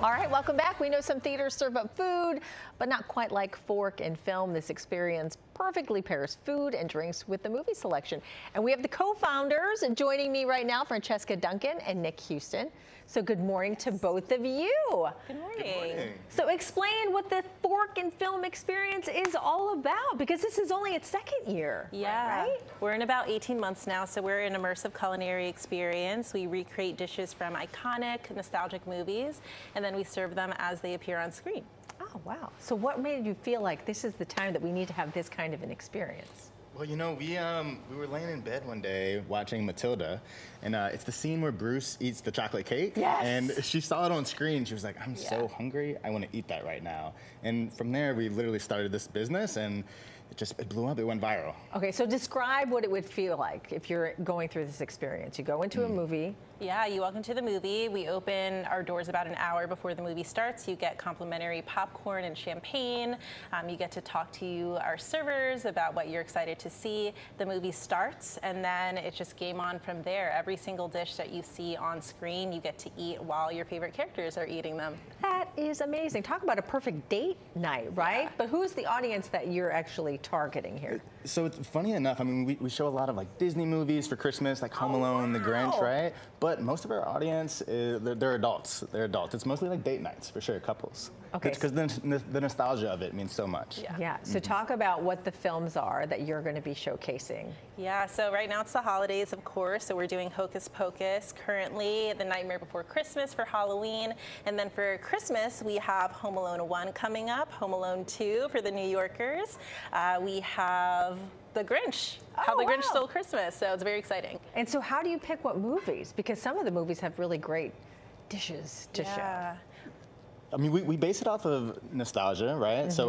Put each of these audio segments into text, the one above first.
All right, welcome back. We know some theaters serve up food, but not quite like Fork and Film. This experience perfectly pairs food and drinks with the movie selection. And we have the co-founders joining me right now, Francesca, Duncan, and Nick Houston. So good morning to both of you. Good morning. Good morning. So explain what the Fork and Film experience is all about, because this is only its second year. Yeah, right? We're in about 18 months now, so we're an immersive culinary experience. We recreate dishes from iconic, nostalgic movies, and then we serve them as they appear on screen. Oh, wow. So what made you feel like this is the time that we need to have this kind of an experience? Well, you know, we were laying in bed one day watching Matilda, and it's the scene where Bruce eats the chocolate cake. Yes. And she saw it on screen. She was like, I'm so hungry. I want to eat that right now. And from there, we literally started this business, and it blew up. It went viral. Okay, so describe what it would feel like if you're going through this experience. You go into a movie. Yeah, you walk into the movie. We open our doors about an hour before the movie starts. You get complimentary popcorn and champagne. You get to talk to our servers about what you're excited to see. The movie starts, and then it's just game on from there. Every single dish that you see on screen, you get to eat while your favorite characters are eating them. That is amazing. Talk about a perfect date night, right? Yeah. But who's the audience that you're actually targeting here? So it's funny enough, I mean, we show a lot of like Disney movies for Christmas, like Home Alone, The Grinch, right? But most of our audience, they're adults. They're adults. It's mostly like date nights, for sure, couples. Okay. Because the nostalgia of it means so much. Yeah, so talk about what the films are that you're going to be showcasing. Yeah, so right now it's the holidays, of course, so we're doing Hocus Pocus currently, The Nightmare Before Christmas for Halloween, and then for Christmas we have Home Alone 1 coming up, Home Alone 2 for the New Yorkers. We have The Grinch, How the Grinch Stole Christmas, so it's very exciting. And so how do you pick what movies? Because some of the movies have really great dishes to show. I mean, we base it off of nostalgia, right? So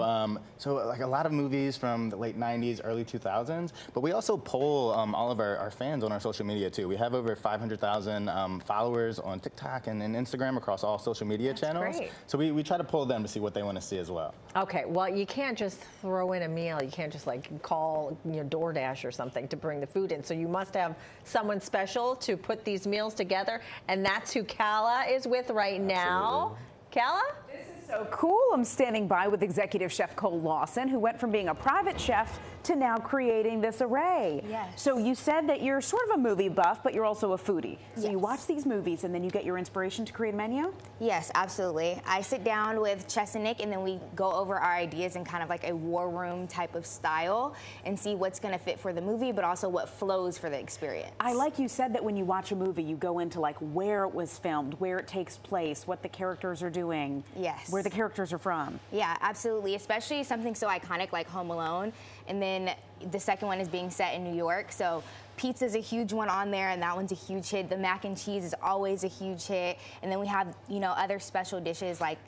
like a lot of movies from the late 90s, early 2000s, but we also poll all of our fans on our social media too. We have over 500,000 followers on TikTok and Instagram across all social media channels. Great. So we try to poll them to see what they want to see as well. Okay, well, you can't just throw in a meal. You can't just like call DoorDash or something to bring the food in. So you must have someone special to put these meals together, and that's who Kala is with right now. Kala? This is so cool. I'm standing by with executive chef Cole Lawson, who went from being a private chef to now creating this array. Yes. So you said that you're sort of a movie buff, but you're also a foodie. So you Yes. watch these movies and then you get your inspiration to create a menu? Yes, absolutely. I sit down with Chess and Nick, and then we go over our ideas in kind of like a war room type of style and see what's going to fit for the movie, but also what flows for the experience. I like you said that when you watch a movie, you go into like where it was filmed, where it takes place, what the characters are doing, Yes. where the characters are from. Yeah, absolutely. Especially something so iconic like Home Alone. And then the second one is being set in New York. So pizza's a huge one on there, and that one's a huge hit. The mac and cheese is always a huge hit. And then we have, other special dishes like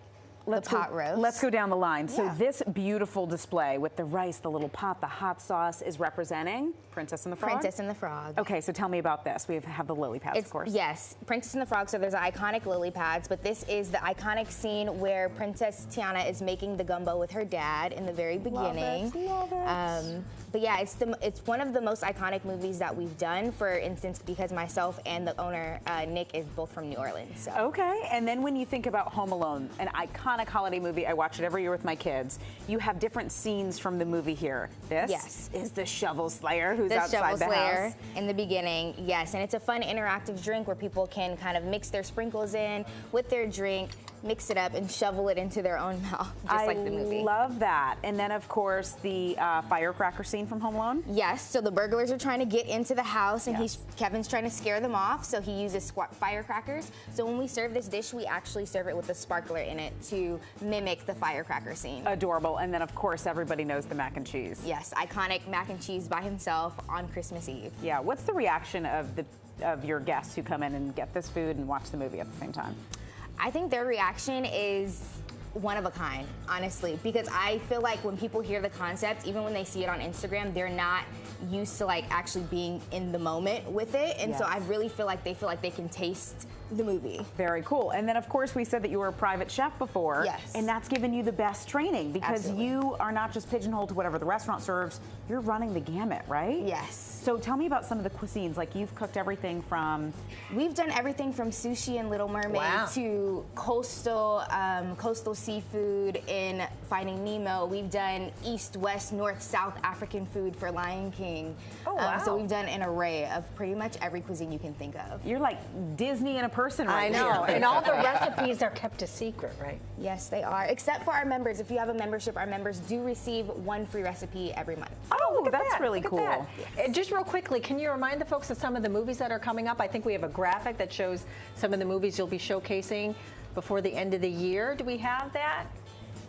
the pot roast. Let's go down the line. So Yeah. this beautiful display with the rice, the little pot, the hot sauce is representing Princess and the Frog? Princess and the Frog. Okay, so tell me about this. We have the lily pads, of course. Yes, Princess and the Frog. So there's iconic lily pads, but this is the iconic scene where Princess Tiana is making the gumbo with her dad in the very beginning. Love it. But yeah, it's one of the most iconic movies that we've done. For instance, because myself and the owner Nick is both from New Orleans. So. Okay, and then when you think about Home Alone, an iconic holiday movie, I watch it every year with my kids. You have different scenes from the movie here. This is the Shovel Slayer who's The outside Shovel the Slayer house. in the beginning, yes, and it's a fun interactive drink where people can kind of mix their sprinkles in with their drink, mix it up, and shovel it into their own mouth, just like the movie. I love that. And then, of course, the firecracker scene from Home Alone. Yes, so the burglars are trying to get into the house, and Kevin's trying to scare them off, so he uses firecrackers. So when we serve this dish, we actually serve it with a sparkler in it to mimic the firecracker scene. Adorable. And then, of course, everybody knows the mac and cheese. Yes, iconic mac and cheese by himself on Christmas Eve. Yeah, what's the reaction of your guests who come in and get this food and watch the movie at the same time? I think their reaction is one of a kind, honestly, because I feel like when people hear the concept, even when they see it on Instagram, they're not used to like actually being in the moment with it. And so I really feel like they can taste the movie. Very cool. And then, of course, we said that you were a private chef before. Yes. And that's given you the best training because Absolutely. you are not just pigeonholed to whatever the restaurant serves. You're running the gamut, right? Yes. So tell me about some of the cuisines. Like, you've cooked everything from... We've done everything from sushi in Little Mermaid Wow. to coastal seafood in Finding Nemo. We've done East, West, North, South African food for Lion King. Oh, wow. So we've done an array of pretty much every cuisine you can think of. You're like Disney in a person I right know, here. and all the recipes are kept a secret, right? Yes, they are. Except for our members. If you have a membership, our members do receive one free recipe every month. Oh, Look at that's that, really look at cool. that. Just real quickly, can you remind the folks of some of the movies that are coming up? I think we have a graphic that shows some of the movies you'll be showcasing before the end of the year. Do we have that?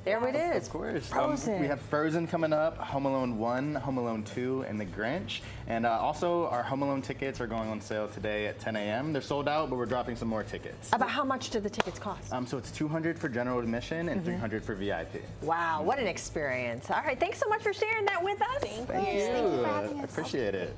There it is. Of course. Frozen. We have Frozen coming up, Home Alone 1, Home Alone 2, and The Grinch. And also, our Home Alone tickets are going on sale today at 10 a.m. They're sold out, but we're dropping some more tickets. About how much do the tickets cost? So it's $200 for general admission and $300 for VIP. Wow, what an experience. All right, thanks so much for sharing that with us. Thank you. Thank you for having I us. appreciate it.